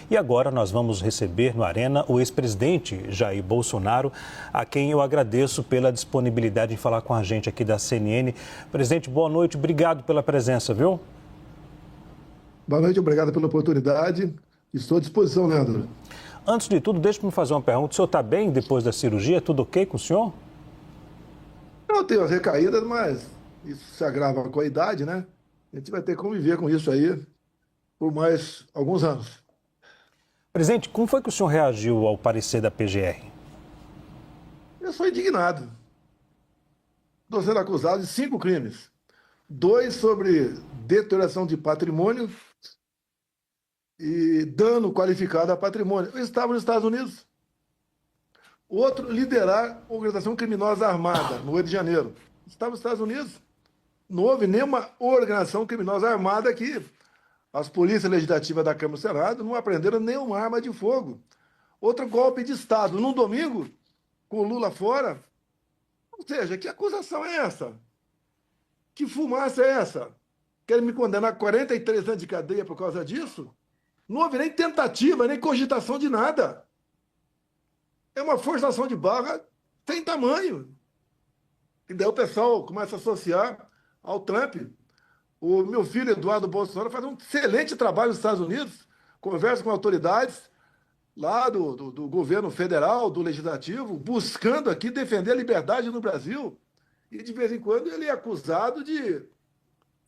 E agora nós vamos receber no Arena o ex-presidente Jair Bolsonaro, a quem eu agradeço pela disponibilidade em falar com a gente aqui da CNN. Presidente, boa noite, obrigado pela presença, viu? Boa noite, obrigado pela oportunidade. Estou à disposição, Leandro. Antes de tudo, deixe-me fazer uma pergunta. O senhor está bem depois da cirurgia? Tudo ok com o senhor? Eu tenho as recaídas, mas isso se agrava com a idade, né? A gente vai ter que conviver com isso aí por mais alguns anos. Presidente, como foi que o senhor reagiu ao parecer da PGR? Eu sou indignado. Estou sendo acusado de 5 crimes. 2 sobre deterioração de patrimônio e dano qualificado a patrimônio. Eu estava nos Estados Unidos. Outro, liderar organização criminosa armada no Rio de Janeiro. Estava nos Estados Unidos. Não houve nenhuma organização criminosa armada aqui. As polícias legislativas da Câmara e do Senado não apreenderam nenhuma arma de fogo. Outro golpe de Estado, num domingo, com o Lula fora. Ou seja, que acusação é essa? Que fumaça é essa? Querem me condenar a 43 anos de cadeia por causa disso? Não houve nem tentativa, nem cogitação de nada. É uma forçação de barra sem tamanho. E daí o pessoal começa a associar ao Trump. O meu filho, Eduardo Bolsonaro, faz um excelente trabalho nos Estados Unidos, conversa com autoridades lá do governo federal, do legislativo, buscando aqui defender a liberdade no Brasil. E, de vez em quando, ele é acusado de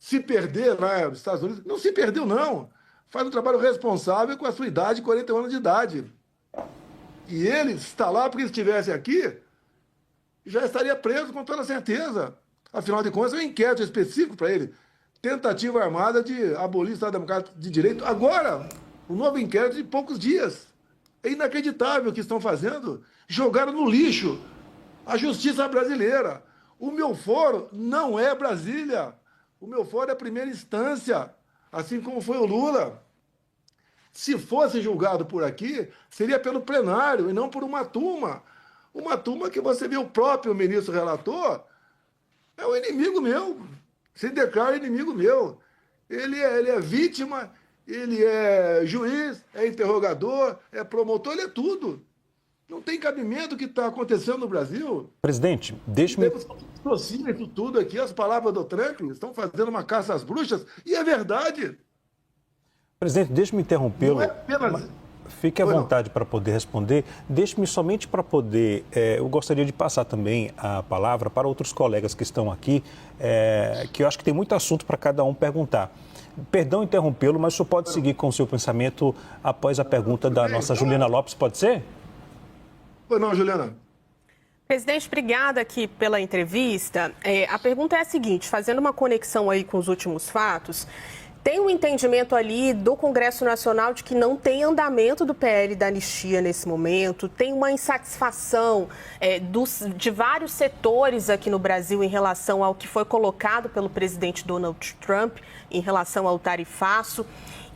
se perder lá nos Estados Unidos. Não se perdeu, não. Faz um trabalho responsável com a sua idade, 41 anos de idade. E ele está lá porque, se estivesse aqui, já estaria preso com toda certeza. Afinal de contas, é um inquérito específico para ele. Tentativa armada de abolir o Estado Democrático de Direito. Agora, um novo inquérito de poucos dias. É inacreditável o que estão fazendo. Jogaram no lixo a justiça brasileira. O meu foro não é Brasília. O meu foro é a primeira instância, assim como foi o Lula. Se fosse julgado por aqui, seria pelo plenário e não por uma turma. Uma turma que você vê o próprio ministro relator, é o inimigo meu. Se declara inimigo meu. Ele é vítima, ele é juiz, é interrogador, é promotor, ele é tudo. Não tem cabimento o que está acontecendo no Brasil. Presidente, deixe-me... Associam isso tudo aqui, as palavras do Trump, estão fazendo uma caça às bruxas, e é verdade. Presidente, deixe-me interrompê-lo. Não é apenas... Fique à vontade para poder responder. Deixe-me somente para poder... eu gostaria de passar também a palavra para outros colegas que estão aqui, que eu acho que tem muito assunto para cada um perguntar. Perdão interrompê-lo, mas o senhor pode seguir com o seu pensamento após a pergunta da nossa Juliana Lopes, pode ser? Pois não, Juliana. Presidente, obrigada aqui pela entrevista. A pergunta é a seguinte, fazendo uma conexão aí com os últimos fatos, tem um entendimento ali do Congresso Nacional de que não tem andamento do PL da anistia nesse momento, tem uma insatisfação de vários setores aqui no Brasil em relação ao que foi colocado pelo presidente Donald Trump em relação ao tarifaço.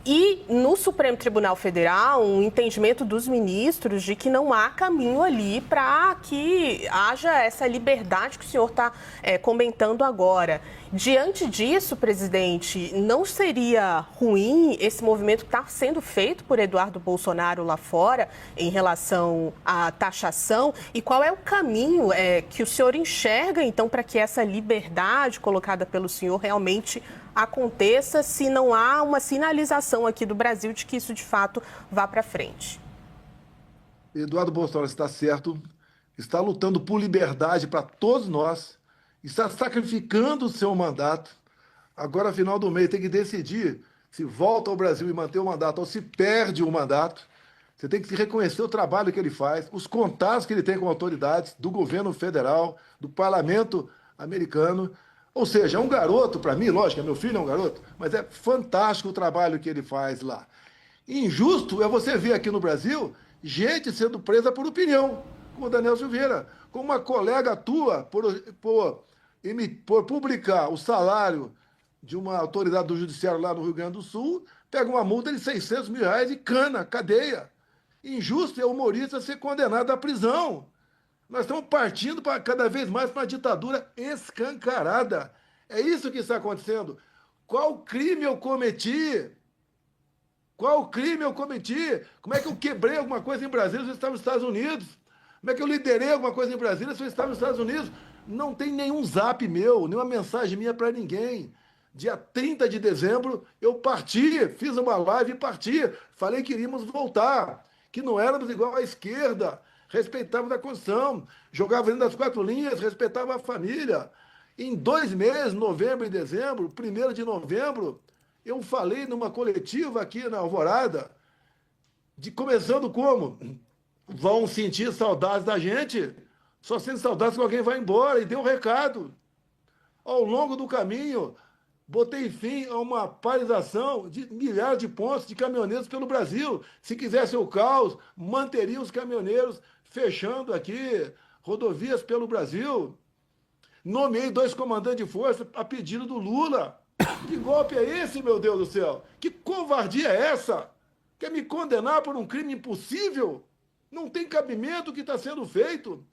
E no Supremo Tribunal Federal, um entendimento dos ministros de que não há caminho ali para que haja essa liberdade que o senhor está comentando agora. Diante disso, presidente, não seria ruim esse movimento que está sendo feito por Eduardo Bolsonaro lá fora em relação à taxação? E qual é o caminho que o senhor enxerga, então, para que essa liberdade colocada pelo senhor realmente aconteça, se não há uma sinalização aqui do Brasil de que isso de fato vá para frente? Eduardo Bolsonaro está certo, está lutando por liberdade para todos nós, está sacrificando o seu mandato. Agora, no final do mês, tem que decidir se volta ao Brasil e mantém o mandato ou se perde o mandato. Você tem que reconhecer o trabalho que ele faz, os contatos que ele tem com autoridades do governo federal, do parlamento americano. Ou seja, é um garoto, para mim, lógico, meu filho é um garoto, mas é fantástico o trabalho que ele faz lá. Injusto é você ver aqui no Brasil gente sendo presa por opinião, como o Daniel Silveira, como uma colega tua por publicar o salário de uma autoridade do judiciário lá no Rio Grande do Sul, pega uma multa de R$600 mil e cana, cadeia. Injusto é o humorista ser condenado à prisão. Nós estamos partindo cada vez mais para uma ditadura escancarada. É isso que está acontecendo. Qual crime eu cometi Qual crime eu cometi? Como é que eu quebrei alguma coisa em Brasília se eu estava nos Estados Unidos? Como é que eu liderei alguma coisa em Brasília se eu estava nos Estados Unidos? Não tem nenhum zap meu, nenhuma mensagem minha para ninguém. Dia 30 de dezembro, eu parti, fiz uma live e parti. Falei que iríamos voltar, que não éramos igual à esquerda, respeitávamos a Constituição, jogava dentro das 4 linhas, respeitava a família. Em 2 meses, novembro e dezembro, 1º de novembro, eu falei numa coletiva aqui na Alvorada, começando como? Vão sentir saudades da gente? Só sentem saudades quando alguém vai embora, e deu um recado. Ao longo do caminho, botei fim a uma paralisação de milhares de pontos de caminhoneiros pelo Brasil. Se quisesse o caos, manteria os caminhoneiros fechando aqui rodovias pelo Brasil. Nomeei 2 comandantes de força a pedido do Lula. Que golpe é esse, meu Deus do céu? Que covardia é essa? Quer me condenar por um crime impossível? Não tem cabimento o que está sendo feito.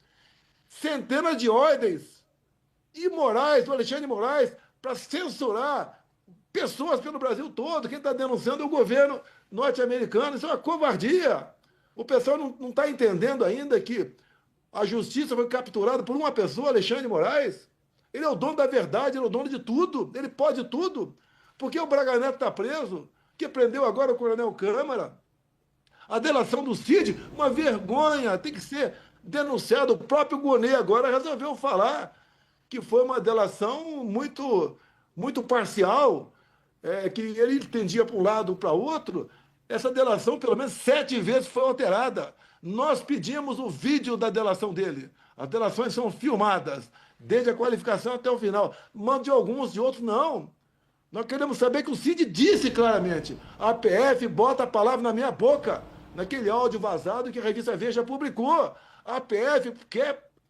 Centenas de ordens imorais do Alexandre de Moraes para censurar pessoas pelo Brasil todo. Quem está denunciando é o governo norte-americano. Isso é uma covardia. O pessoal não está entendendo ainda que a justiça foi capturada por uma pessoa, Alexandre de Moraes. Ele é o dono da verdade, ele é o dono de tudo, ele pode tudo. Por que o Braga Neto está preso? Que prendeu agora o Coronel Câmara? A delação do Cid, uma vergonha, tem que ser denunciado. O próprio Gonê agora resolveu falar que foi uma delação muito parcial, que ele tendia para um lado ou para outro. Essa delação, pelo menos 7 vezes, foi alterada. Nós pedimos o vídeo da delação dele. As delações são filmadas, desde a qualificação até o final. Mando de alguns, de outros não. Nós queremos saber que o Cid disse claramente: a PF bota a palavra na minha boca, naquele áudio vazado que a revista Veja publicou. A PF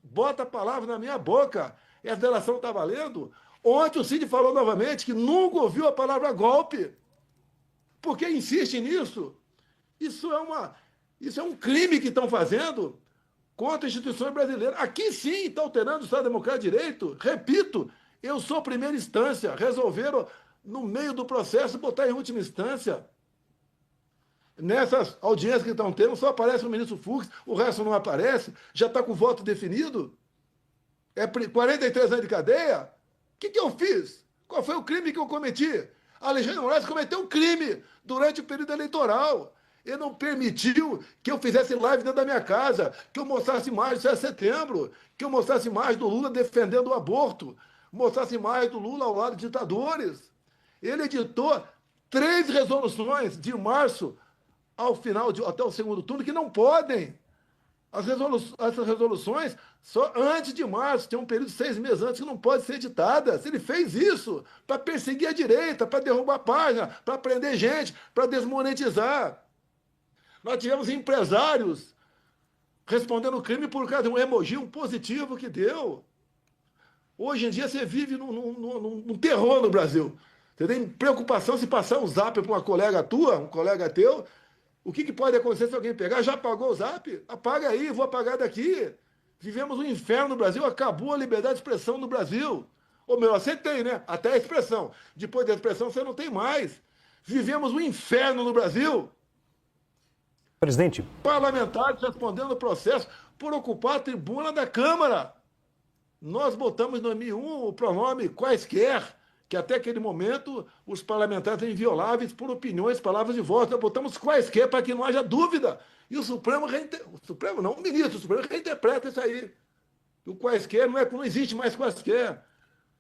bota a palavra na minha boca. E a delação está valendo. Ontem o Cid falou novamente que nunca ouviu a palavra golpe. Por que insiste nisso? Isso é um crime que estão fazendo contra instituições brasileiras. Aqui sim está alterando o Estado Democrático de Direito. Repito, eu sou primeira instância. Resolveram, no meio do processo, botar em última instância. Nessas audiências que estão tendo, só aparece o ministro Fux, o resto não aparece. Já está com o voto definido. É 43 anos de cadeia? O que eu fiz? Qual foi o crime que eu cometi? Alexandre de Moraes cometeu um crime durante o período eleitoral. Ele não permitiu que eu fizesse live dentro da minha casa, que eu mostrasse imagens do 7 de setembro, que eu mostrasse imagens do Lula defendendo o aborto, mostrasse imagens do Lula ao lado de ditadores. Ele editou 3 resoluções de março ao final, até o segundo turno, que não podem. Essas resoluções, só antes de março, tem um período de 6 meses antes que não pode ser editadas. Ele fez isso para perseguir a direita, para derrubar a página, para prender gente, para desmonetizar. Nós tivemos empresários respondendo o crime por causa de um emoji, um positivo que deu. Hoje em dia você vive num terror no Brasil. Você tem preocupação se passar um zap para uma colega tua, um colega teu. O que pode acontecer se alguém pegar? Já apagou o zap? Apaga aí, vou apagar daqui. Vivemos um inferno no Brasil, acabou a liberdade de expressão no Brasil. Ou melhor, você tem, né? Até a expressão. Depois da expressão você não tem mais. Vivemos um inferno no Brasil. Presidente. Parlamentares respondendo o processo por ocupar a tribuna da Câmara. Nós botamos em 2001 o pronome quaisquer, que até aquele momento os parlamentares eram invioláveis por opiniões, palavras de voto. Nós botamos quaisquer para que não haja dúvida. E o Supremo, o ministro do Supremo reinterpreta isso aí. O quaisquer não existe mais quaisquer.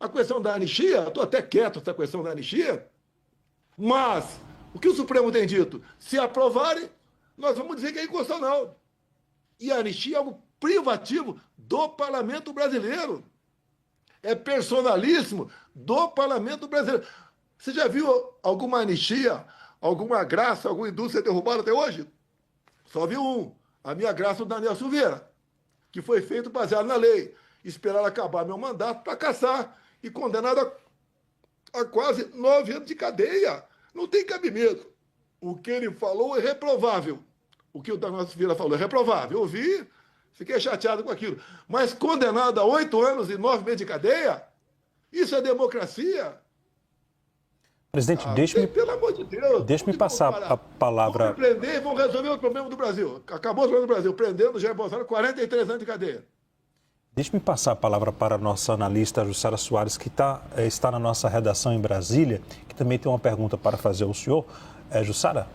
A questão da anistia, estou até quieto essa questão da anistia, mas o que o Supremo tem dito? Se aprovarem, nós vamos dizer que é inconstitucional. E a anistia é algo privativo do parlamento brasileiro. É personalíssimo do parlamento brasileiro. Você já viu alguma anistia, alguma graça, alguma indústria derrubada até hoje? Só vi um. A minha graça do Daniel Silveira, que foi feito baseado na lei. Esperar acabar meu mandato para caçar e condenado a quase 9 anos de cadeia. Não tem cabimento. O que ele falou é reprovável. O que o Daniel Silveira falou é reprovável. Eu ouvi, fiquei chateado com aquilo. Mas condenado a 8 anos e 9 meses de cadeia? Isso é democracia? Presidente, Pelo amor de Deus. deixe-me passar a palavra. Vão prender e vão resolver o problema do Brasil. Acabou o problema do Brasil, prendendo o Jair Bolsonaro 43 anos de cadeia. Deixe-me passar a palavra para a nossa analista Jussara Soares, que está na nossa redação em Brasília, que também tem uma pergunta para fazer ao senhor. Jussara?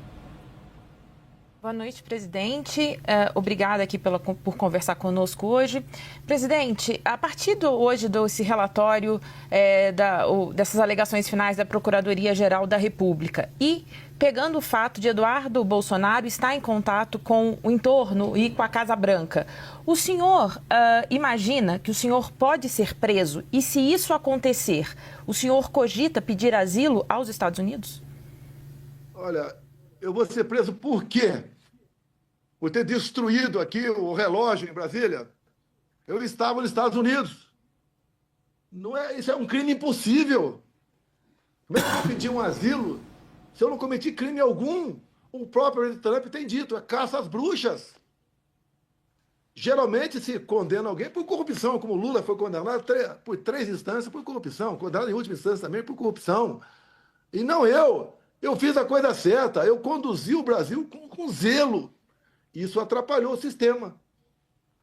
Boa noite, presidente. Obrigada aqui por conversar conosco hoje. Presidente, a partir hoje desse relatório dessas alegações finais da Procuradoria-Geral da República e pegando o fato de Eduardo Bolsonaro estar em contato com o entorno e com a Casa Branca, o senhor imagina que o senhor pode ser preso e, se isso acontecer, o senhor cogita pedir asilo aos Estados Unidos? Olha, eu vou ser preso por quê? Por ter destruído aqui o relógio em Brasília? Eu estava nos Estados Unidos. Isso é um crime impossível. Como é que eu vou pedir um asilo se eu não cometi crime algum? O próprio Trump tem dito, é caça às bruxas. Geralmente se condena alguém por corrupção, como Lula foi condenado por 3 instâncias por corrupção, condenado em última instância também por corrupção. E não eu. Eu fiz a coisa certa, eu conduzi o Brasil com zelo. Isso atrapalhou o sistema.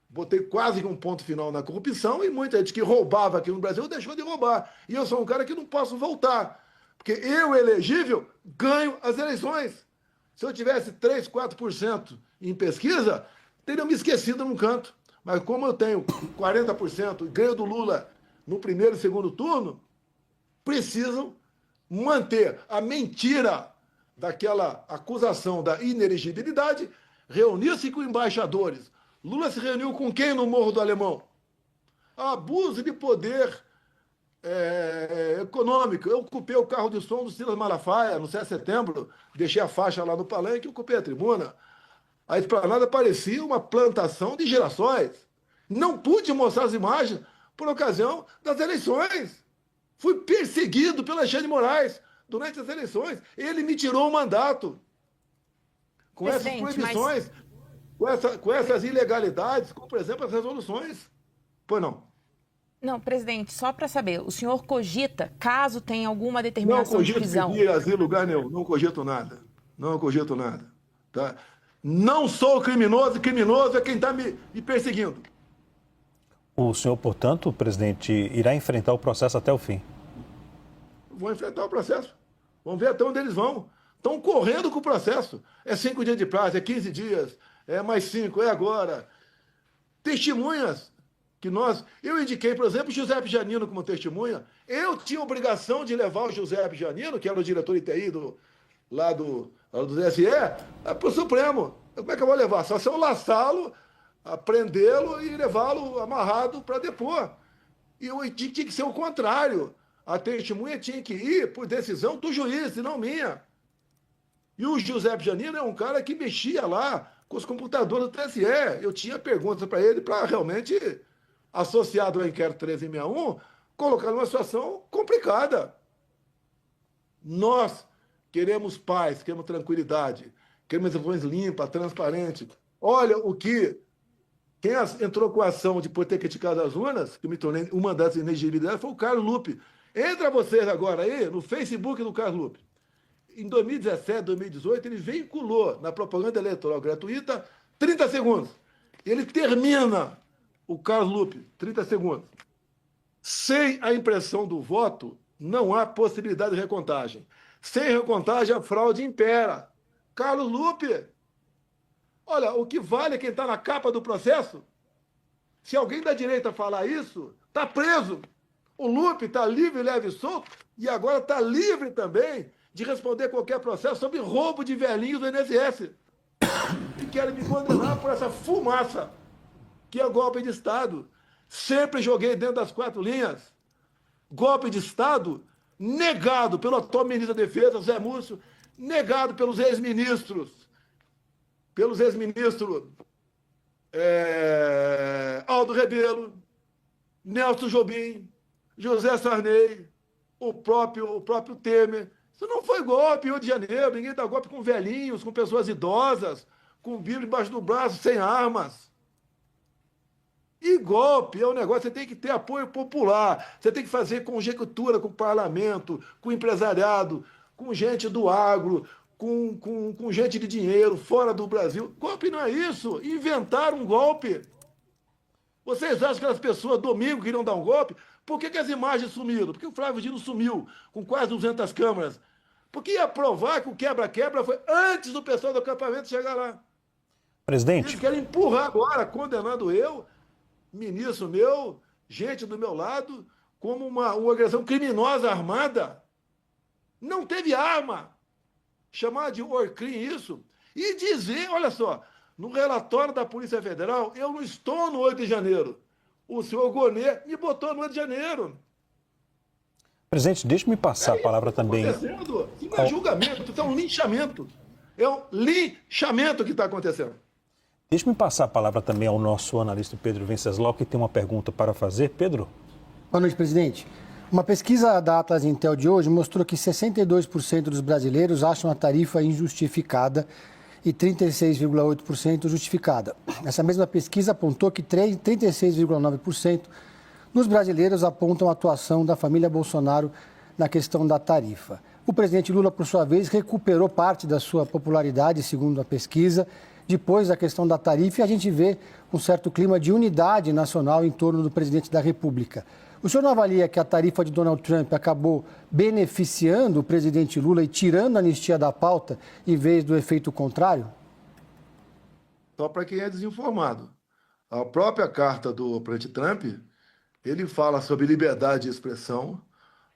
Botei quase que um ponto final na corrupção e muita gente que roubava aqui no Brasil deixou de roubar. E eu sou um cara que não posso voltar. Porque eu, elegível, ganho as eleições. Se eu tivesse 3, 4% em pesquisa, teriam me esquecido num canto. Mas como eu tenho 40% e ganho do Lula no primeiro e segundo turno, precisam manter a mentira daquela acusação da inelegibilidade, reunir-se com embaixadores. Lula se reuniu com quem no Morro do Alemão? Abuso de poder econômico. Eu ocupei o carro de som do Silas Malafaia no 7 de setembro, deixei a faixa lá no palanque e ocupei a tribuna. A esplanada parecia uma plantação de girassóis. Não pude mostrar as imagens por ocasião das eleições. Fui perseguido pelo Alexandre de Moraes durante as eleições. Ele me tirou o mandato. Com essas proibições, com essas ilegalidades, como, por exemplo, as resoluções. Pois não? Não, presidente, só para saber, o senhor cogita, caso tenha alguma determinação de prisão? Não cogito pedir asilo em lugar nenhum, não cogito nada. Não cogito nada. Tá? Não sou criminoso, criminoso é quem está me perseguindo. O senhor, portanto, presidente, irá enfrentar o processo até o fim? Vou enfrentar o processo. Vamos ver até onde eles vão. Estão correndo com o processo. É 5 dias de prazo, é 15 dias, é mais 5, é agora. Testemunhas que eu indiquei, por exemplo, o Giuseppe Giannino como testemunha. Eu tinha obrigação de levar o Giuseppe Giannino, que era o diretor ITI lá do TSE, para o Supremo. Como é que eu vou levar? Só se eu laçá-lo, prendê-lo e levá-lo amarrado para depor. E tinha que ser o contrário. A testemunha tinha que ir por decisão do juiz, e não minha. E o Giuseppe Giannino é um cara que mexia lá com os computadores do TSE. Eu tinha perguntas para ele para realmente, associado ao inquérito 1361, colocar numa situação complicada. Nós queremos paz, queremos tranquilidade, queremos eleições limpas, transparentes. Olha o que... Quem entrou com a ação de por ter criticado as urnas, que me tornei uma das inegibilidades, foi o Carlos Lupe. Entra vocês agora aí no Facebook do Carlos Lupe. Em 2017, 2018, ele veiculou na propaganda eleitoral gratuita 30 segundos. Ele termina, o Carlos Lupe, 30 segundos. Sem a impressão do voto, não há possibilidade de recontagem. Sem recontagem, a fraude impera. Carlos Lupe, olha, o que vale é quem está na capa do processo. Se alguém da direita falar isso, está preso. O Lupe está livre, leve e solto, e agora está livre também de responder qualquer processo sobre roubo de velhinhos do INSS. E querem me condenar por essa fumaça, que é golpe de Estado. Sempre joguei dentro das 4 linhas. Golpe de Estado negado pelo atual ministro da Defesa, Zé Múcio, negado pelos ex-ministros. Aldo Rebelo, Nelson Jobim, José Sarney, o próprio Temer. Isso não foi golpe em Rio de Janeiro. Ninguém dá golpe com velhinhos, com pessoas idosas, com Bíblia embaixo do braço, sem armas. E golpe é um negócio, você tem que ter apoio popular, você tem que fazer conjectura com o parlamento, com o empresariado, com gente do agro, com gente de dinheiro fora do Brasil. Golpe não é isso. Inventaram um golpe. Vocês acham que as pessoas domingo queriam dar um golpe? Por que as imagens sumiram? Por que o Flávio Dino sumiu com quase 200 câmeras? Porque ia provar que o quebra-quebra foi antes do pessoal do acampamento chegar lá. Presidente. Eles querem empurrar agora, condenando eu, ministro meu, gente do meu lado, como uma agressão criminosa armada. Não teve arma. Chamar de Orcrim isso. E dizer, olha só, no relatório da Polícia Federal, eu não estou no 8 de janeiro. O senhor Gonê me botou no 8 de janeiro. Presidente, deixe-me passar a palavra também. Isso não é julgamento, isso é um linchamento. É um linchamento que está acontecendo. Deixe-me passar a palavra também ao nosso analista Pedro Venceslau, que tem uma pergunta para fazer. Pedro? Boa noite, presidente. Uma pesquisa da Atlas Intel de hoje mostrou que 62% dos brasileiros acham a tarifa injustificada e 36,8% justificada. Essa mesma pesquisa apontou que 36,9% dos brasileiros apontam a atuação da família Bolsonaro na questão da tarifa. O presidente Lula, por sua vez, recuperou parte da sua popularidade, segundo a pesquisa, depois da questão da tarifa, e a gente vê um certo clima de unidade nacional em torno do presidente da República. O senhor não avalia que a tarifa de Donald Trump acabou beneficiando o presidente Lula e tirando a anistia da pauta, em vez do efeito contrário? Só para quem é desinformado. A própria carta do presidente Trump, ele fala sobre liberdade de expressão,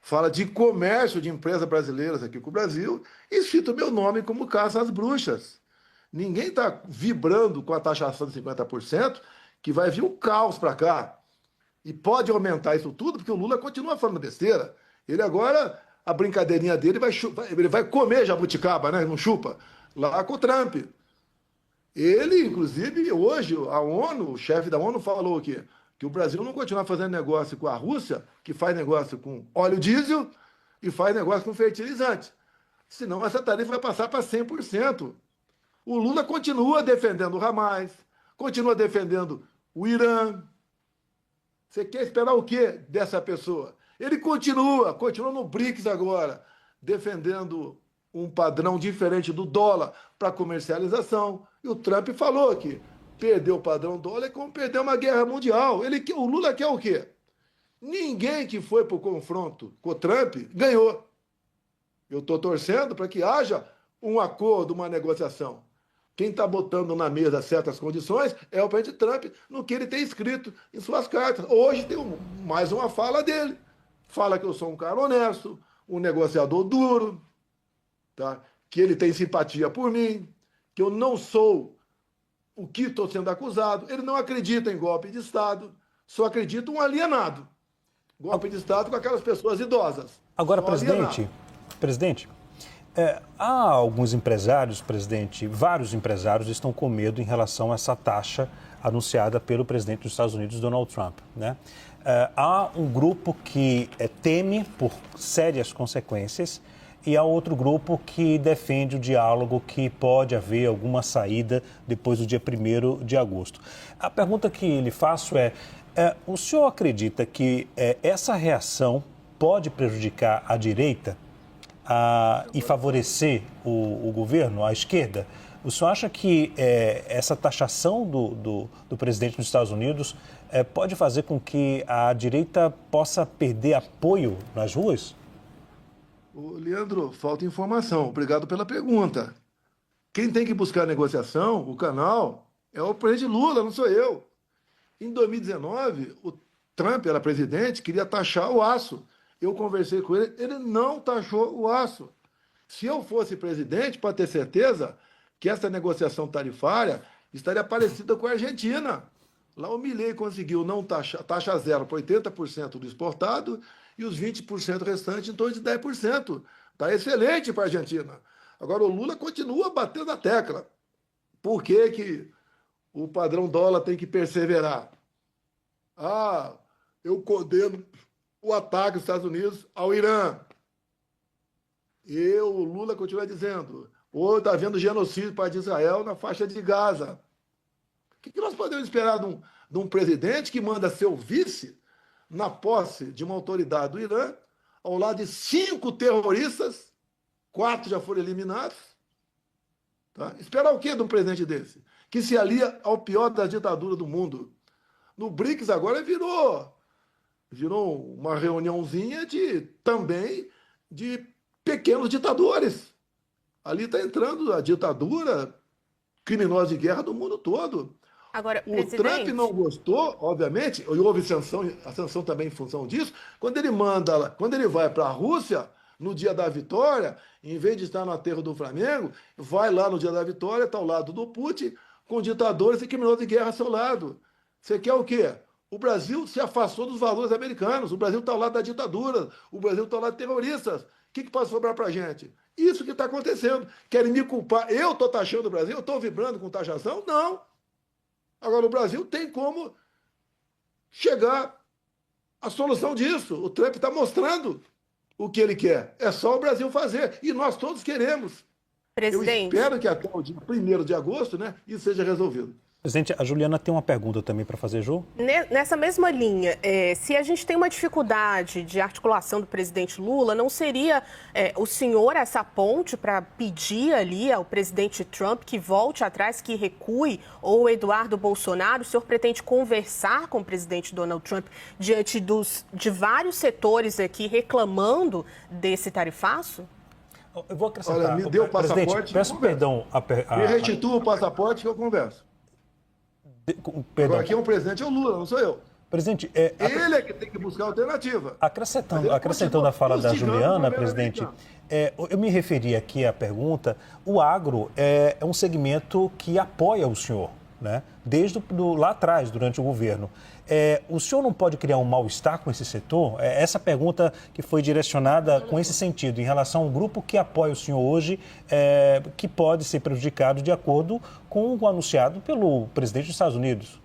fala de comércio de empresas brasileiras aqui com o Brasil e cita o meu nome como caça às bruxas. Ninguém está vibrando com a taxação de 50%, que vai vir um caos para cá. E pode aumentar isso tudo, porque o Lula continua falando besteira. Ele agora, a brincadeirinha dele, ele vai comer jabuticaba, né? Não chupa, lá com o Trump. Ele, inclusive, hoje, a ONU, o chefe da ONU falou que o Brasil não continuar fazendo negócio com a Rússia, que faz negócio com óleo diesel e faz negócio com fertilizante. Senão essa tarifa vai passar para 100%. O Lula continua defendendo o Hamas, continua defendendo o Irã. Você quer esperar o quê dessa pessoa? Ele continua no BRICS agora, defendendo um padrão diferente do dólar para comercialização. E o Trump falou que perder o padrão dólar é como perder uma guerra mundial. O Lula quer o quê? Ninguém que foi para o confronto com o Trump ganhou. Eu estou torcendo para que haja um acordo, uma negociação. Quem está botando na mesa certas condições é o presidente Trump, no que ele tem escrito em suas cartas. Hoje tem mais uma fala dele. Fala que eu sou um cara honesto, um negociador duro, tá? Que ele tem simpatia por mim, que eu não sou o que estou sendo acusado. Ele não acredita em golpe de Estado, só acredita um alienado. Golpe de Estado com aquelas pessoas idosas. Agora, presidente, há alguns empresários, presidente, vários empresários estão com medo em relação a essa taxa anunciada pelo presidente dos Estados Unidos, Donald Trump, né? Há um grupo que teme por sérias consequências e há outro grupo que defende o diálogo, que pode haver alguma saída depois do dia 1º de agosto. A pergunta que lhe faço o senhor acredita que essa reação pode prejudicar a direita e favorecer o governo, a esquerda? O senhor acha que essa taxação do presidente dos Estados Unidos pode fazer com que a direita possa perder apoio nas ruas? Leandro, falta informação. Obrigado pela pergunta. Quem tem que buscar a negociação, o canal, é o presidente Lula, não sou eu. Em 2019, o Trump era presidente, queria taxar o aço. Eu conversei com ele, ele não taxou o aço. Se eu fosse presidente, para ter certeza que essa negociação tarifária estaria parecida com a Argentina. Lá o Milei conseguiu não taxa zero para 80% do exportado e os 20% restantes em torno de 10%. Está excelente para a Argentina. Agora o Lula continua batendo na tecla. Por que o padrão dólar tem que perseverar? Eu condeno o ataque dos Estados Unidos ao Irã. O Lula continua dizendo, está havendo genocídio para Israel na faixa de Gaza. O que nós podemos esperar de um presidente que manda seu vice na posse de uma autoridade do Irã, ao lado de 5 terroristas 4 já foram eliminados. Tá? Esperar o quê de um presidente desse? Que se alia ao pior das ditaduras do mundo. No BRICS agora virou uma reuniãozinha também de pequenos ditadores. Ali está entrando a ditadura criminosa de guerra do mundo todo. Agora, o presidente... Trump não gostou, obviamente, e houve a sanção também em função disso, quando ele vai para a Rússia, no dia da vitória, em vez de estar no aterro do Flamengo, vai lá no dia da vitória, está ao lado do Putin, com ditadores e criminosos de guerra ao seu lado. Você quer o quê? O Brasil se afastou dos valores americanos, o Brasil está ao lado da ditadura, o Brasil está ao lado de terroristas. O que pode sobrar para a gente? Isso que está acontecendo. Querem me culpar? Eu estou taxando o Brasil? Eu estou vibrando com taxação? Não. Agora, o Brasil tem como chegar à solução disso. O Trump está mostrando o que ele quer. É só o Brasil fazer. E nós todos queremos. Presidente. Eu espero que até o dia 1º de agosto, né, isso seja resolvido. Presidente, a Juliana tem uma pergunta também para fazer, Ju? Nessa mesma linha, se a gente tem uma dificuldade de articulação do presidente Lula, não seria o senhor essa ponte para pedir ali ao presidente Trump que volte atrás, que recue, ou o Eduardo Bolsonaro? O senhor pretende conversar com o presidente Donald Trump diante de vários setores aqui reclamando desse tarifaço? Eu vou acrescentar. Olha, me dê o passaporte. Peço perdão. Me restitua o passaporte que eu converso. Perdão. Agora, quem é o presidente é o Lula, não sou eu. Presidente, ele é que tem que buscar alternativa. Acrescentando a fala da Juliana, presidente, eu me referi aqui à pergunta, o agro é um segmento que apoia o senhor, né? Desde lá atrás, durante o governo. O senhor não pode criar um mal-estar com esse setor? Essa pergunta que foi direcionada com esse sentido, em relação ao grupo que apoia o senhor hoje, que pode ser prejudicado de acordo com o anunciado pelo presidente dos Estados Unidos.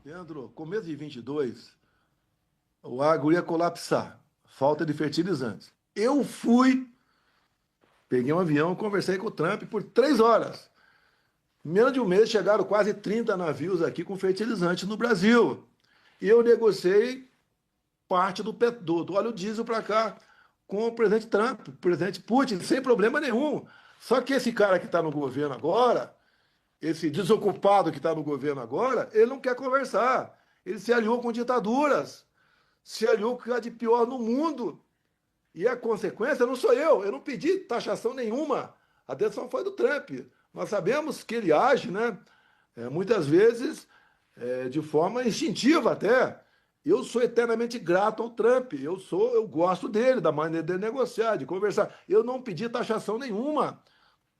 Leandro, começo de 22, o agro ia colapsar, falta de fertilizantes. Eu peguei um avião, conversei com o Trump por 3 horas. Em menos de um mês chegaram quase 30 navios aqui com fertilizante no Brasil. E eu negociei parte do óleo diesel para cá com o presidente Trump, o presidente Putin, sem problema nenhum. Só que esse cara que está no governo agora, esse desocupado que está no governo agora, ele não quer conversar. Ele se aliou com ditaduras, se aliou com o que há de pior no mundo. E a consequência não sou eu não pedi taxação nenhuma. A decisão foi do Trump. Nós sabemos que ele age, né, muitas vezes de forma instintiva até. Eu sou eternamente grato ao Trump. Eu gosto dele, da maneira de negociar, de conversar. Eu não pedi taxação nenhuma.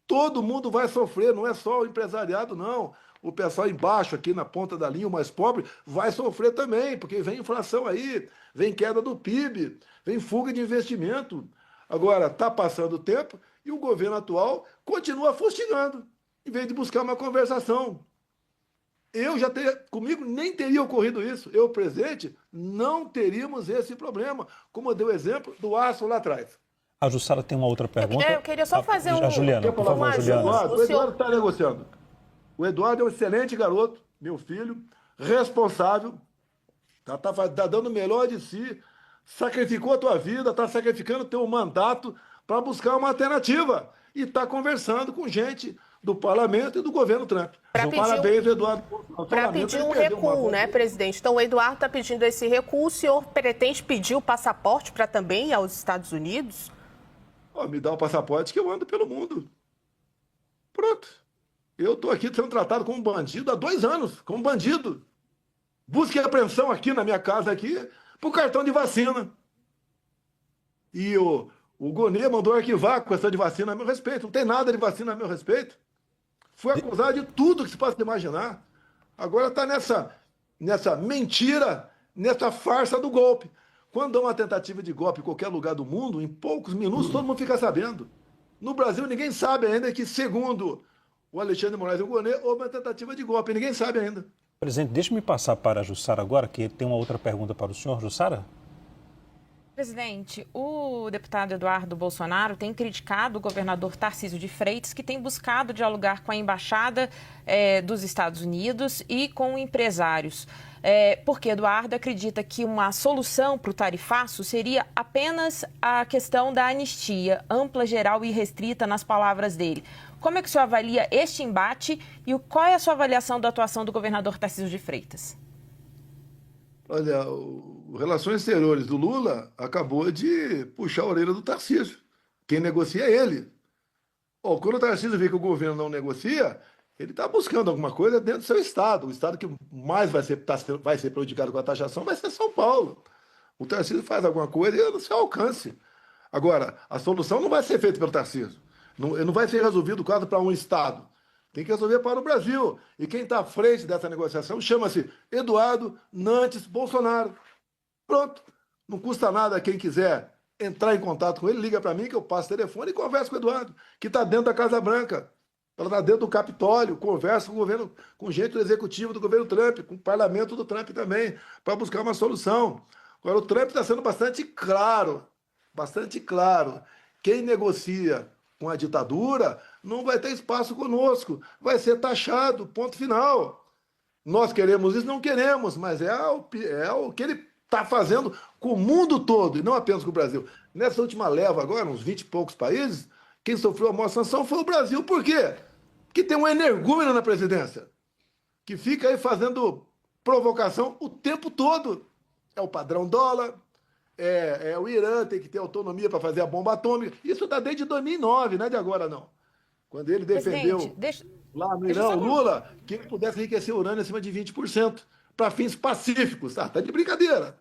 Todo mundo vai sofrer, não é só o empresariado, não. O pessoal embaixo, aqui na ponta da linha, o mais pobre, vai sofrer também, porque vem inflação aí, vem queda do PIB, vem fuga de investimento. Agora, está passando o tempo e o governo atual continua fustigando, em vez de buscar uma conversação. Comigo nem teria ocorrido isso. Eu, presidente, não teríamos esse problema, como eu dei o exemplo do aço lá atrás. A Jussara tem uma outra pergunta. Eu queria só fazer A Juliana, por favor, Juliana. O Eduardo está negociando. O Eduardo é um excelente garoto, meu filho, responsável, tá dando o melhor de si, sacrificou a tua vida, está sacrificando o teu mandato para buscar uma alternativa. E está conversando com gente do parlamento e do governo Trump. Parabéns, Eduardo. Para pedir um recuo, né, presidente? Então, o Eduardo está pedindo esse recuo. O senhor pretende pedir o passaporte para também ir aos Estados Unidos? Me dá o passaporte que eu ando pelo mundo. Pronto. Eu estou aqui sendo tratado como bandido há 2 anos, como bandido. Busca e apreensão aqui na minha casa, aqui, por cartão de vacina. E o Gonê mandou arquivar a questão de vacina a meu respeito. Não tem nada de vacina a meu respeito. Fui acusado de tudo que se possa imaginar. Agora está nessa mentira, nessa farsa do golpe. Quando há uma tentativa de golpe em qualquer lugar do mundo, em poucos minutos todo mundo fica sabendo. No Brasil, ninguém sabe ainda que, segundo o Alexandre de Moraes e o Gonê, houve uma tentativa de golpe. Ninguém sabe ainda. Presidente, deixe-me passar para a Jussara agora, que tem uma outra pergunta para o senhor. Jussara? Presidente, o deputado Eduardo Bolsonaro tem criticado o governador Tarcísio de Freitas, que tem buscado dialogar com a Embaixada dos Estados Unidos e com empresários. Porque Eduardo acredita que uma solução para o tarifaço seria apenas a questão da anistia, ampla, geral e restrita, nas palavras dele. Como é que o senhor avalia este embate e qual é a sua avaliação da atuação do governador Tarcísio de Freitas? Olha, o Relações Exteriores do Lula acabou de puxar a orelha do Tarcísio. Quem negocia é ele. Quando o Tarcísio vê que o governo não negocia, ele está buscando alguma coisa dentro do seu estado. O estado que mais vai ser prejudicado com a taxação vai ser São Paulo. O Tarcísio faz alguma coisa e é no seu alcance. Agora, a solução não vai ser feita pelo Tarcísio. Não vai ser resolvido o caso para um estado. Tem que resolver para o Brasil. E quem está à frente dessa negociação chama-se Eduardo Nantes Bolsonaro. Pronto. Não custa nada quem quiser entrar em contato com ele, liga para mim que eu passo o telefone e converso com o Eduardo, que está dentro da Casa Branca. Ela está dentro do Capitólio, conversa com o governo, com gente do executivo do governo Trump, com o parlamento do Trump também, para buscar uma solução. Agora, o Trump está sendo bastante claro. Quem negocia com a ditadura não vai ter espaço conosco, vai ser taxado, ponto final. Nós queremos isso? Não queremos, mas é o que ele está fazendo com o mundo todo, e não apenas com o Brasil. Nessa última leva agora, uns 20 e poucos países, quem sofreu a maior sanção foi o Brasil. Por quê? Porque tem um energúmeno na presidência, que fica aí fazendo provocação o tempo todo. É o padrão dólar, é o Irã tem que ter autonomia para fazer a bomba atômica. Isso está desde 2009, não é de agora não. Quando ele defendeu lá no Irã, o Lula, que ele pudesse enriquecer urânio acima de 20% para fins pacíficos. Tá de brincadeira.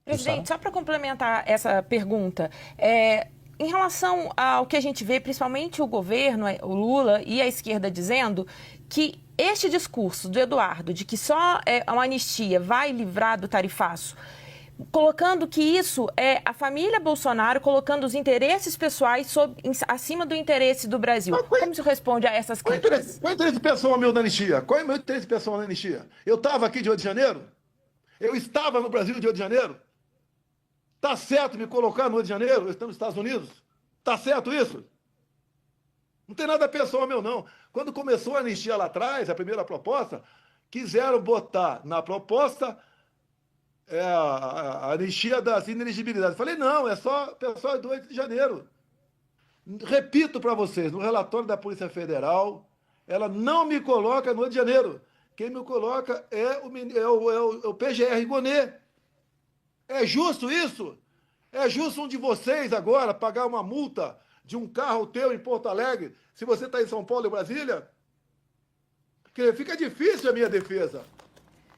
Presidente, só para complementar essa pergunta, em relação ao que a gente vê, principalmente o governo, o Lula e a esquerda dizendo que este discurso do Eduardo, de que só uma anistia vai livrar do tarifaço, colocando que isso é a família Bolsonaro colocando os interesses pessoais acima do interesse do Brasil. Como se responde a essas críticas? Qual é o interesse pessoal meu na anistia? Qual é o meu interesse pessoal na anistia? Eu estava aqui de Rio de Janeiro? Eu estava no Brasil de Rio de Janeiro? Tá certo me colocar no Rio de Janeiro? Eu estou nos Estados Unidos? Tá certo isso? Não tem nada pessoal meu, não. Quando começou a anistia lá atrás, a primeira proposta, quiseram botar na proposta a anistia das inelegibilidades. Falei, não, é só pessoal do 8 de janeiro. Repito para vocês, no relatório da Polícia Federal, ela não me coloca no Rio de Janeiro. Quem me coloca é o PGR Gonê. É justo isso? É justo um de vocês agora pagar uma multa de um carro teu em Porto Alegre, se você está em São Paulo e Brasília? Porque fica difícil a minha defesa.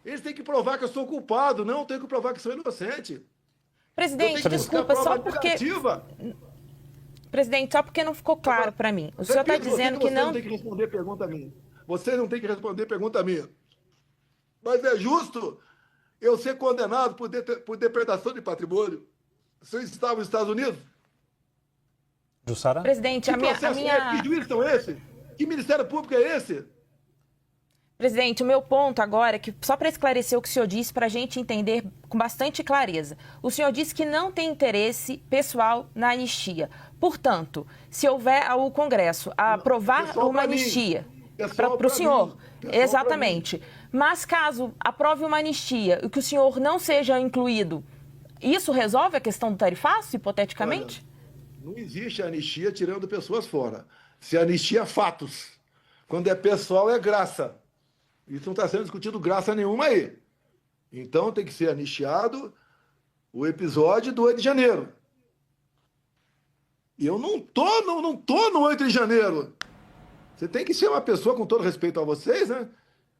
Eles têm que provar que eu sou culpado, não tenho que provar que sou inocente. Presidente, desculpa, só porque... Presidente, só porque não ficou claro para mim. O senhor está dizendo que não... Você não tem que responder pergunta minha. Você não tem que responder pergunta minha. Mas é justo eu ser condenado por depredação de patrimônio se eu estava nos Estados Unidos? Jussara? Presidente, Que juízes são esses? Que Ministério Público é esse? Presidente, o meu ponto agora é que, só para esclarecer o que o senhor disse, para a gente entender com bastante clareza, o senhor disse que não tem interesse pessoal na anistia. Portanto, se houver o Congresso a aprovar uma anistia para o senhor, exatamente, mas caso aprove uma anistia e que o senhor não seja incluído, isso resolve a questão do tarifaço, hipoteticamente? Olha, não existe anistia tirando pessoas fora. Se anistia é fatos. Quando é pessoal, é graça. Isso não está sendo discutido graça nenhuma aí. Então tem que ser anistiado o episódio do 8 de janeiro. E eu não tô no 8 de janeiro. Você tem que ser uma pessoa, com todo respeito a vocês, né?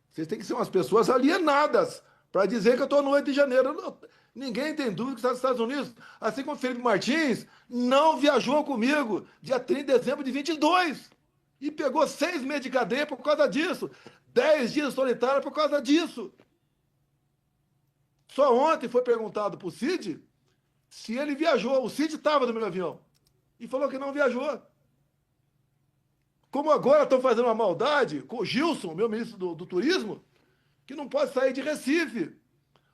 Vocês têm que ser umas pessoas alienadas para dizer que eu estou no 8 de janeiro. Ninguém tem dúvida que está nos Estados Unidos. Assim como o Felipe Martins não viajou comigo dia 30 de dezembro de 22 e pegou 6 meses de cadeia por causa disso. 10 dias solitário por causa disso. Só ontem foi perguntado para o Cid se ele viajou. O Cid estava no meu avião e falou que não viajou. Como agora estão fazendo uma maldade com o Gilson, meu ministro do Turismo, que não pode sair de Recife.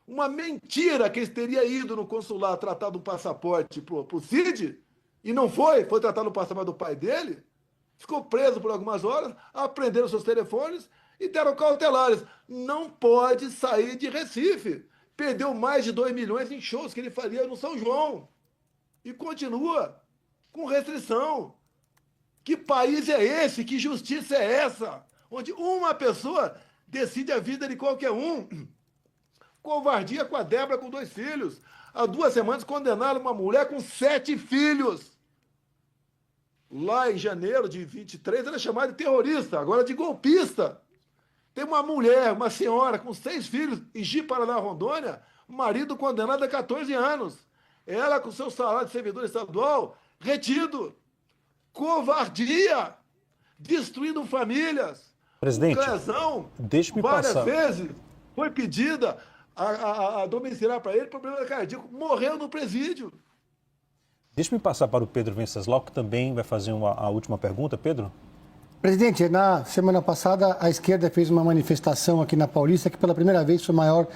Uma mentira que ele teria ido no consulado tratar do passaporte para o Cid, e não foi tratar no passaporte do pai dele, ficou preso por algumas horas, apreenderam seus telefones e deram cautelares. Não pode sair de Recife. Perdeu mais de 2 milhões em shows que ele faria no São João. E continua com restrição. Que país é esse? Que justiça é essa? Onde uma pessoa decide a vida de qualquer um. Covardia com a Débora com 2 filhos. Há 2 semanas condenaram uma mulher com 7 filhos. Lá em janeiro de 23, ela é chamada de terrorista, agora de golpista. Tem uma mulher, uma senhora com 6 filhos, em Ji-Paraná, Rondônia, o marido condenado a 14 anos. Ela com seu salário de servidor estadual retido. Covardia! Destruindo famílias. Presidente, deixe-me várias vezes foi pedida a domiciliar para ele problema cardíaco. Morreu no presídio. Deixe-me passar para o Pedro Venceslau, que também vai fazer a última pergunta. Pedro? Presidente, na semana passada a esquerda fez uma manifestação aqui na Paulista que pela primeira vez foi maior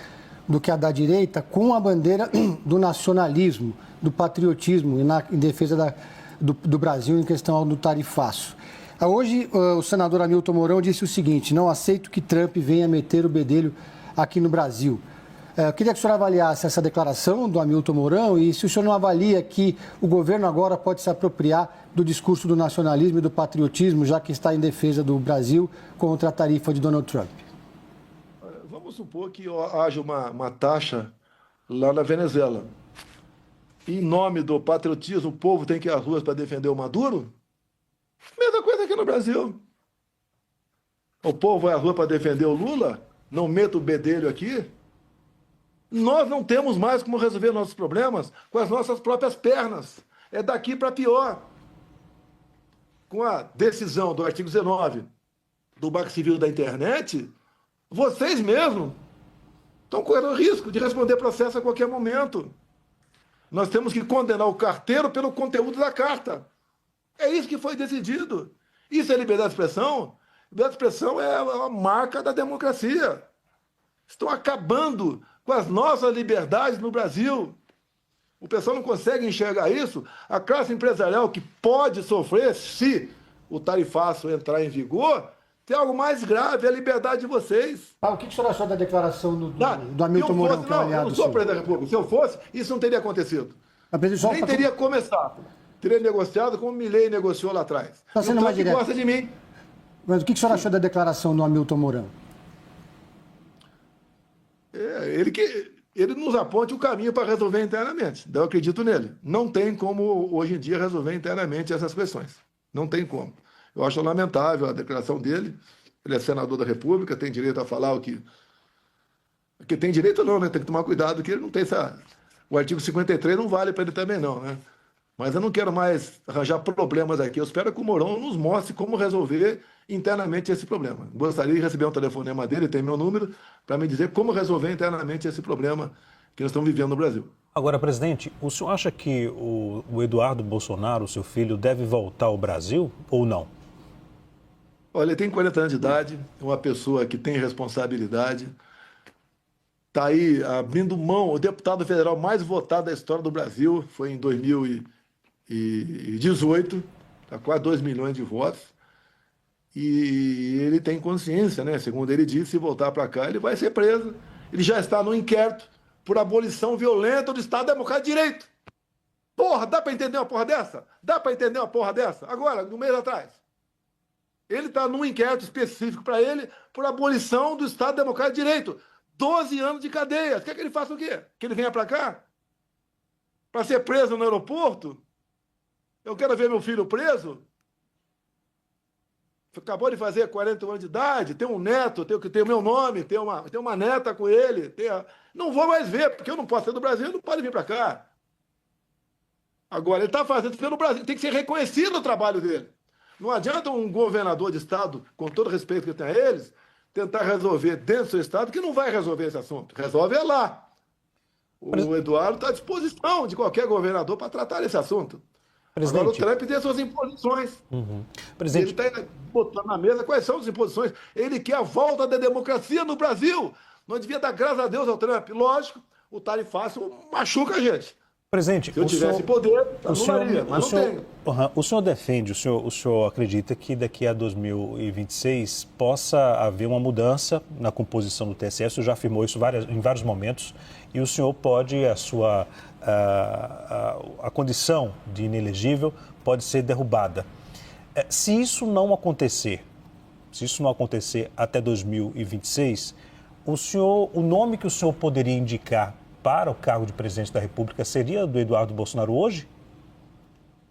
do que a da direita, com a bandeira do nacionalismo, do patriotismo em defesa do Brasil em questão do tarifaço. Hoje o senador Hamilton Mourão disse o seguinte: não aceito que Trump venha meter o bedelho aqui no Brasil. Eu queria que o senhor avaliasse essa declaração do Hamilton Mourão e se o senhor não avalia que o governo agora pode se apropriar do discurso do nacionalismo e do patriotismo, já que está em defesa do Brasil contra a tarifa de Donald Trump. Vamos supor que haja uma taxa lá na Venezuela. Em nome do patriotismo, o povo tem que ir às ruas para defender o Maduro? Mesma coisa aqui no Brasil. O povo vai à rua para defender o Lula? Não meta o bedelho aqui? Nós não temos mais como resolver nossos problemas com as nossas próprias pernas. É daqui para pior. Com a decisão do artigo 19 do Marco Civil da Internet, vocês mesmos estão correndo o risco de responder processo a qualquer momento. Nós temos que condenar o carteiro pelo conteúdo da carta. É isso que foi decidido. Isso é liberdade de expressão? Liberdade de expressão é a marca da democracia. Estão acabando com as nossas liberdades no Brasil. O pessoal não consegue enxergar isso. A classe empresarial que pode sofrer se o tarifaço entrar em vigor, tem algo mais grave, é a liberdade de vocês. O que o senhor achou da declaração do Hamilton Mourão, que é um aliado? Eu não sou presidente da República. Se eu fosse, isso não teria acontecido. Nem teria começado. Teria negociado como o Milei negociou lá atrás. Está sendo mais direto. Gosta de mim. Mas o que o senhor achou da declaração do Hamilton Mourão? Ele nos aponte o caminho para resolver internamente. Eu acredito nele. Não tem como, hoje em dia, resolver internamente essas questões. Não tem como. Eu acho lamentável a declaração dele. Ele é senador da República, tem direito a falar o que... Porque tem direito não, né? Tem que tomar cuidado que ele não tem essa... O artigo 53 não vale para ele também não, né? Mas eu não quero mais arranjar problemas aqui. Eu espero que o Mourão nos mostre como resolver internamente esse problema. Gostaria de receber um telefonema dele, tem meu número, para me dizer como resolver internamente esse problema que nós estamos vivendo no Brasil. Agora, presidente, o senhor acha que o Eduardo Bolsonaro, seu filho, deve voltar ao Brasil ou não? Olha, ele tem 40 anos de idade, é uma pessoa que tem responsabilidade, está aí abrindo mão. O deputado federal mais votado da história do Brasil foi em 2018, está quase 2 milhões de votos. E ele tem consciência, né? Segundo ele disse, se voltar para cá, ele vai ser preso. Ele já está no inquérito por abolição violenta do Estado Democrático de Direito. Porra, dá para entender uma porra dessa? Dá para entender uma porra dessa? Agora, no mês atrás. Ele está num inquérito específico para ele por abolição do Estado Democrático de Direito. 12 anos de cadeia. Quer que ele faça o quê? Que ele venha para cá? Para ser preso no aeroporto? Eu quero ver meu filho preso? Acabou de fazer 40 anos de idade, tem um neto, tem o meu nome, tem uma neta com ele. Não vou mais ver, porque eu não posso ser do Brasil, não pode vir para cá. Agora, ele está fazendo pelo Brasil, tem que ser reconhecido o trabalho dele. Não adianta um governador de estado, com todo o respeito que eu tenho a eles, tentar resolver dentro do seu estado, que não vai resolver esse assunto. Resolve é lá. O Eduardo está à disposição de qualquer governador para tratar esse assunto. Presidente. Agora o Trump tem as suas imposições. Presidente. Ele está botando na mesa quais são as imposições. Ele quer a volta da democracia no Brasil. Nós devia dar graças a Deus ao Trump. Lógico, o tarifaço machuca a gente. Presidente, Se eu tivesse poder, anularia, mas não tenho. O senhor defende, o senhor acredita que daqui a 2026 possa haver uma mudança na composição do TSE? O senhor já afirmou isso em vários momentos e o senhor pode, a condição de inelegível pode ser derrubada. Se isso não acontecer até 2026, o nome que o senhor poderia indicar para o cargo de presidente da República seria do Eduardo Bolsonaro hoje?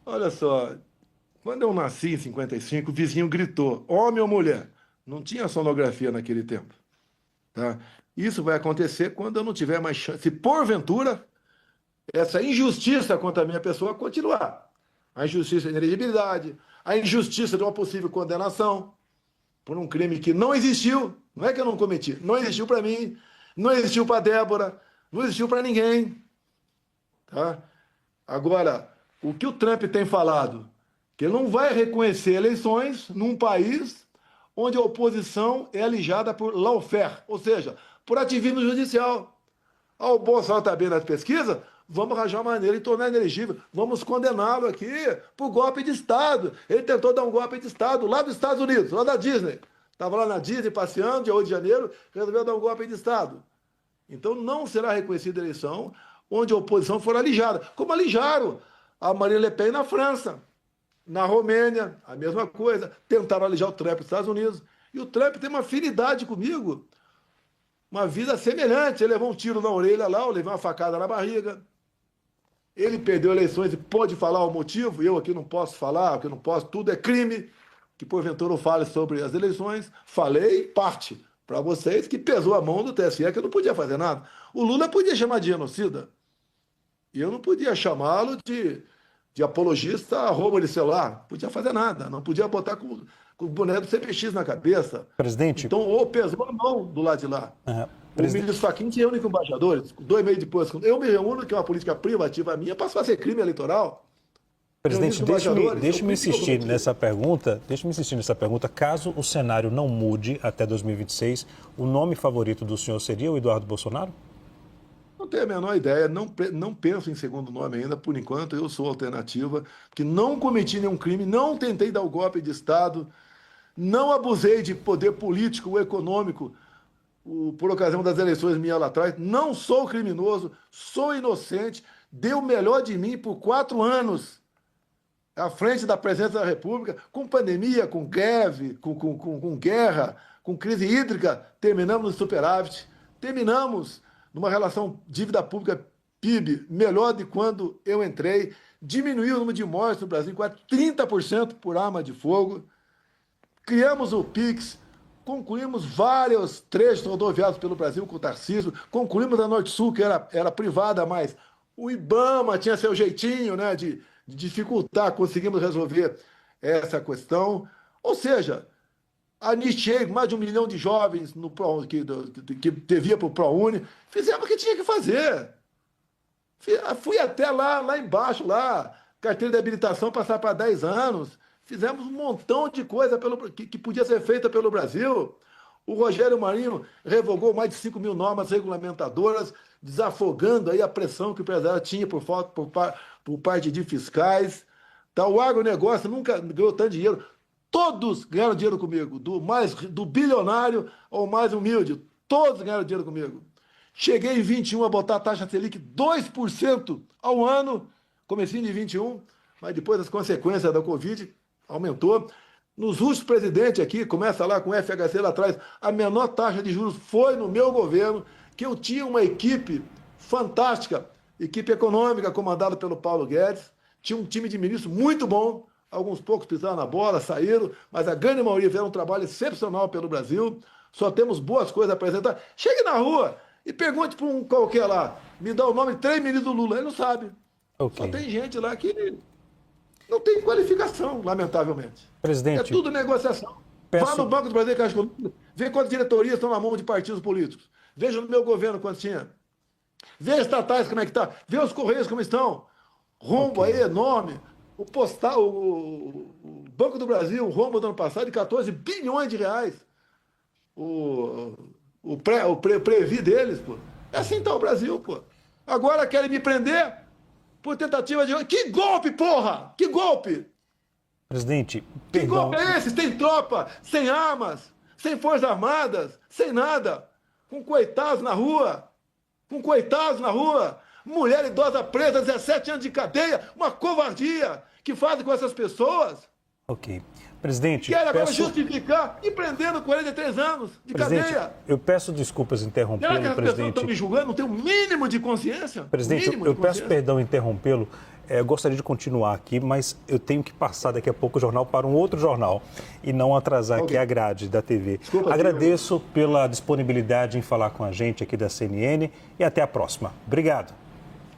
Olha só, quando eu nasci em 55, o vizinho gritou, homem ou mulher? Não tinha sonografia naquele tempo. Tá? Isso vai acontecer quando eu não tiver mais chance. Se porventura essa injustiça contra a minha pessoa continuar. A injustiça de inelegibilidade, a injustiça de uma possível condenação por um crime que não existiu. Não é que eu não cometi, não existiu para mim, não existiu para Débora, não existiu para ninguém. Tá? Agora, o que o Trump tem falado? Que ele não vai reconhecer eleições num país onde a oposição é alijada por lawfare, ou seja, por ativismo judicial. O Bolsonaro está bem nas pesquisas, vamos arranjar maneira de tornar inelegível, vamos condená-lo aqui por golpe de Estado. Ele tentou dar um golpe de Estado lá dos Estados Unidos, lá da Disney. Estava lá na Disney passeando, dia 8 de janeiro, resolveu dar um golpe de Estado. Então não será reconhecida a eleição onde a oposição for alijada, como alijaram a Marine Le Pen na França, na Romênia, a mesma coisa. Tentaram alijar o Trump nos Estados Unidos. E o Trump tem uma afinidade comigo, uma vida semelhante. Ele levou um tiro na orelha lá, eu levei uma facada na barriga. Ele perdeu eleições e pode falar o motivo, eu aqui não posso falar, aqui não posso, tudo é crime, que porventura eu fale sobre as eleições. Falei parte para vocês que pesou a mão do TSE, que eu não podia fazer nada. O Lula podia chamar de genocida, e eu não podia chamá-lo de apologista a roubo de celular, podia fazer nada, não podia botar com o boné do CPX na cabeça. Presidente. Então, ou pesou a mão do lado de lá. O ministro Fachin se reúne com embaixadores, 2 meses depois, eu me reúno, que é uma política privativa minha, para fazer crime eleitoral. Presidente, deixe-me insistir nessa pergunta, caso o cenário não mude até 2026, o nome favorito do senhor seria o Eduardo Bolsonaro? Não tenho a menor ideia, não penso em segundo nome ainda, por enquanto eu sou alternativa, que não cometi nenhum crime, não tentei dar o golpe de Estado, não abusei de poder político ou econômico por ocasião das eleições minhas lá atrás, não sou criminoso, sou inocente, dei o melhor de mim por 4 anos à frente da presidência da República, com pandemia, com greve, com guerra, com crise hídrica, terminamos no superávit, terminamos numa relação dívida pública PIB melhor de quando eu entrei, diminuiu o número de mortes no Brasil em quase 30% por arma de fogo, criamos o PIX, concluímos vários trechos rodoviários pelo Brasil com o Tarcísio, concluímos a Norte-Sul, que era privada, mas o IBAMA tinha seu jeitinho, né, de dificultar, conseguimos resolver essa questão. Ou seja, anistiei mais de 1 milhão de jovens no que devia para o ProUni, fizemos o que tinha que fazer. Fui até lá embaixo, carteira de habilitação passar para 10 anos, fizemos um montão de coisa que podia ser feita pelo Brasil. O Rogério Marinho revogou mais de 5 mil normas regulamentadoras, desafogando aí a pressão que o empresário tinha por parte de fiscais. Tá, o agronegócio nunca ganhou tanto dinheiro. Todos ganharam dinheiro comigo, do bilionário ao mais humilde. Todos ganharam dinheiro comigo. Cheguei em 21 a botar a taxa Selic 2% ao ano, comecinho de 21, mas depois das consequências da Covid, aumentou. Nos últimos presidentes aqui, começa lá com o FHC lá atrás, a menor taxa de juros foi no meu governo, que eu tinha uma equipe fantástica, equipe econômica comandada pelo Paulo Guedes, tinha um time de ministros muito bom, alguns poucos pisaram na bola, saíram, mas a grande maioria fizeram um trabalho excepcional pelo Brasil, só temos boas coisas a apresentar. Chegue na rua e pergunte para um qualquer lá, me dá o nome de 3 ministros do Lula, ele não sabe. Okay. Só tem gente lá que não tem qualificação, lamentavelmente. Presidente, é tudo negociação. Vá no Banco do Brasil, Caixa Econômica, vê quantas diretorias estão na mão de partidos políticos. Veja no meu governo quantos tinha. Vê as estatais como é que está. Vê os Correios como estão. Rombo aí enorme. O Banco do Brasil, um rombo do ano passado de 14 bilhões de reais. o previ deles, pô. É assim tá o Brasil, pô. Agora querem me prender por tentativa de... Que golpe, porra! Que golpe! Presidente, Que perdão. golpe é esse? Sem tropa, sem armas, sem forças armadas, sem nada. Com coitados na rua. Com coitados na rua. Mulher idosa presa, 17 anos de cadeia. Uma covardia que fazem com essas pessoas. Ok. Presidente, Querem agora peço... justificar e prendendo 43 anos de Presidente, cadeia. eu peço desculpas Será que interrompê-lo, as pessoas presidente. estão me julgando? Não tem o mínimo de consciência? Presidente, Mínimo eu de peço consciência. perdão em interrompê-lo. Eu gostaria de continuar aqui, mas eu tenho que passar daqui a pouco o jornal para um outro jornal e não atrasar aqui a grade da TV. Desculpa, agradeço pela disponibilidade em falar com a gente aqui da CNN e até a próxima. Obrigado.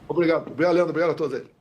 Obrigado, Leandro. Obrigado a todos aí.